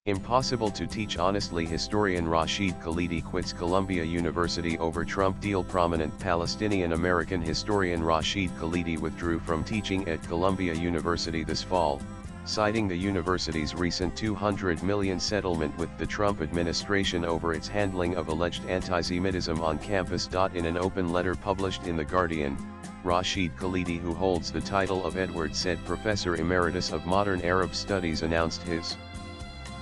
Impossible to teach honestly. Historian Rashid Khalidi quits Columbia University over Trump deal. Prominent Palestinian-American historian Rashid Khalidi withdrew from teaching at Columbia University this fall, citing the university's recent $200 million settlement with the Trump administration over its handling of alleged anti-Semitism on campus. In an open letter published in The Guardian, Rashid Khalidi, who holds the title of Edward Said Professor Emeritus of Modern Arab Studies, announced his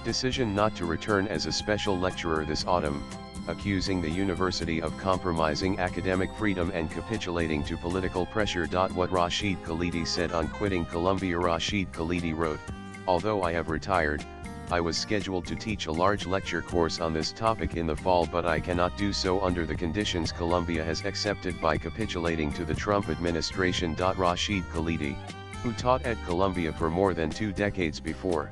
decision not to return as a special lecturer this autumn, accusing the university of compromising academic freedom and capitulating to political pressure. What Rashid Khalidi said on quitting Columbia. Rashid Khalidi wrote, "Although I have retired, I was scheduled to teach a large lecture course on this topic in the fall, but I cannot do so under the conditions Columbia has accepted by capitulating to the Trump administration." Rashid Khalidi, who taught at Columbia for more than 2 decades before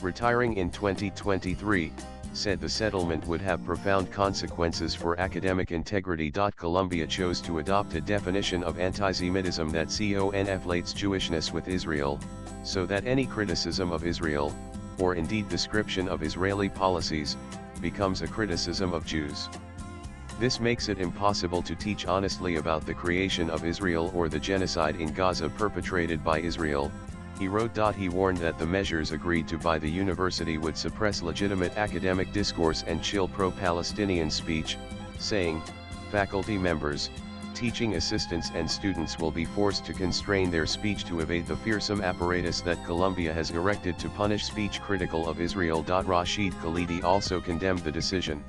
retiring in 2023, said the settlement would have profound consequences for academic integrity. Columbia chose to adopt a definition of anti-Semitism that conflates Jewishness with Israel, so that any criticism of Israel, or indeed description of Israeli policies, becomes a criticism of Jews. This makes it impossible to teach honestly about the creation of Israel or the genocide in Gaza perpetrated by Israel, he wrote. He warned that the measures agreed to by the university would suppress legitimate academic discourse and chill pro-Palestinian speech, saying, "Faculty members, teaching assistants and students will be forced to constrain their speech to evade the fearsome apparatus that Columbia has erected to punish speech critical of Israel." Rashid Khalidi also condemned the decision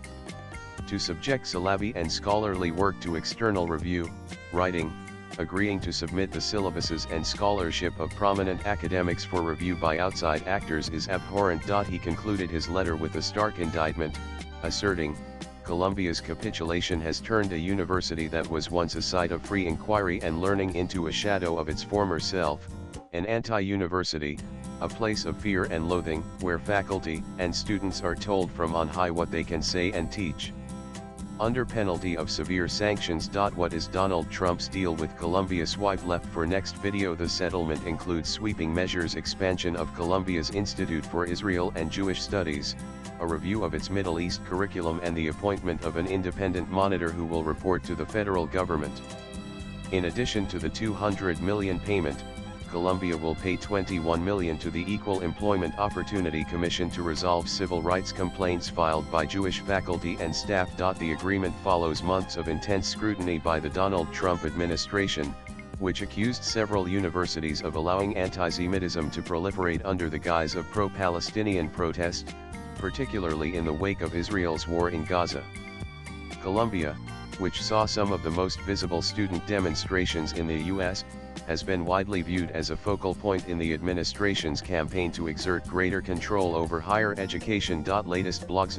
to subject syllabi and scholarly work to external review, writing, "Agreeing to submit the syllabuses and scholarship of prominent academics for review by outside actors is abhorrent." He concluded his letter with a stark indictment, asserting, "Columbia's capitulation has turned a university that was once a site of free inquiry and learning into a shadow of its former self, an anti-university, a place of fear and loathing, where faculty and students are told from on high what they can say and teach, under penalty of severe sanctions." What is Donald Trump's deal with Columbia? Swipe left for next video. The settlement includes sweeping measures, expansion of Columbia's Institute for Israel and Jewish Studies, a review of its Middle East curriculum, and the appointment of an independent monitor who will report to the federal government. In addition to the $200 million payment, Columbia will pay $21 million to the Equal Employment Opportunity Commission to resolve civil rights complaints filed by Jewish faculty and staff. The agreement follows months of intense scrutiny by the Donald Trump administration, which accused several universities of allowing anti-Semitism to proliferate under the guise of pro-Palestinian protest, particularly in the wake of Israel's war in Gaza. Columbia, which saw some of the most visible student demonstrations in the U.S., has been widely viewed as a focal point in the administration's campaign to exert greater control over higher education. Latest blogs.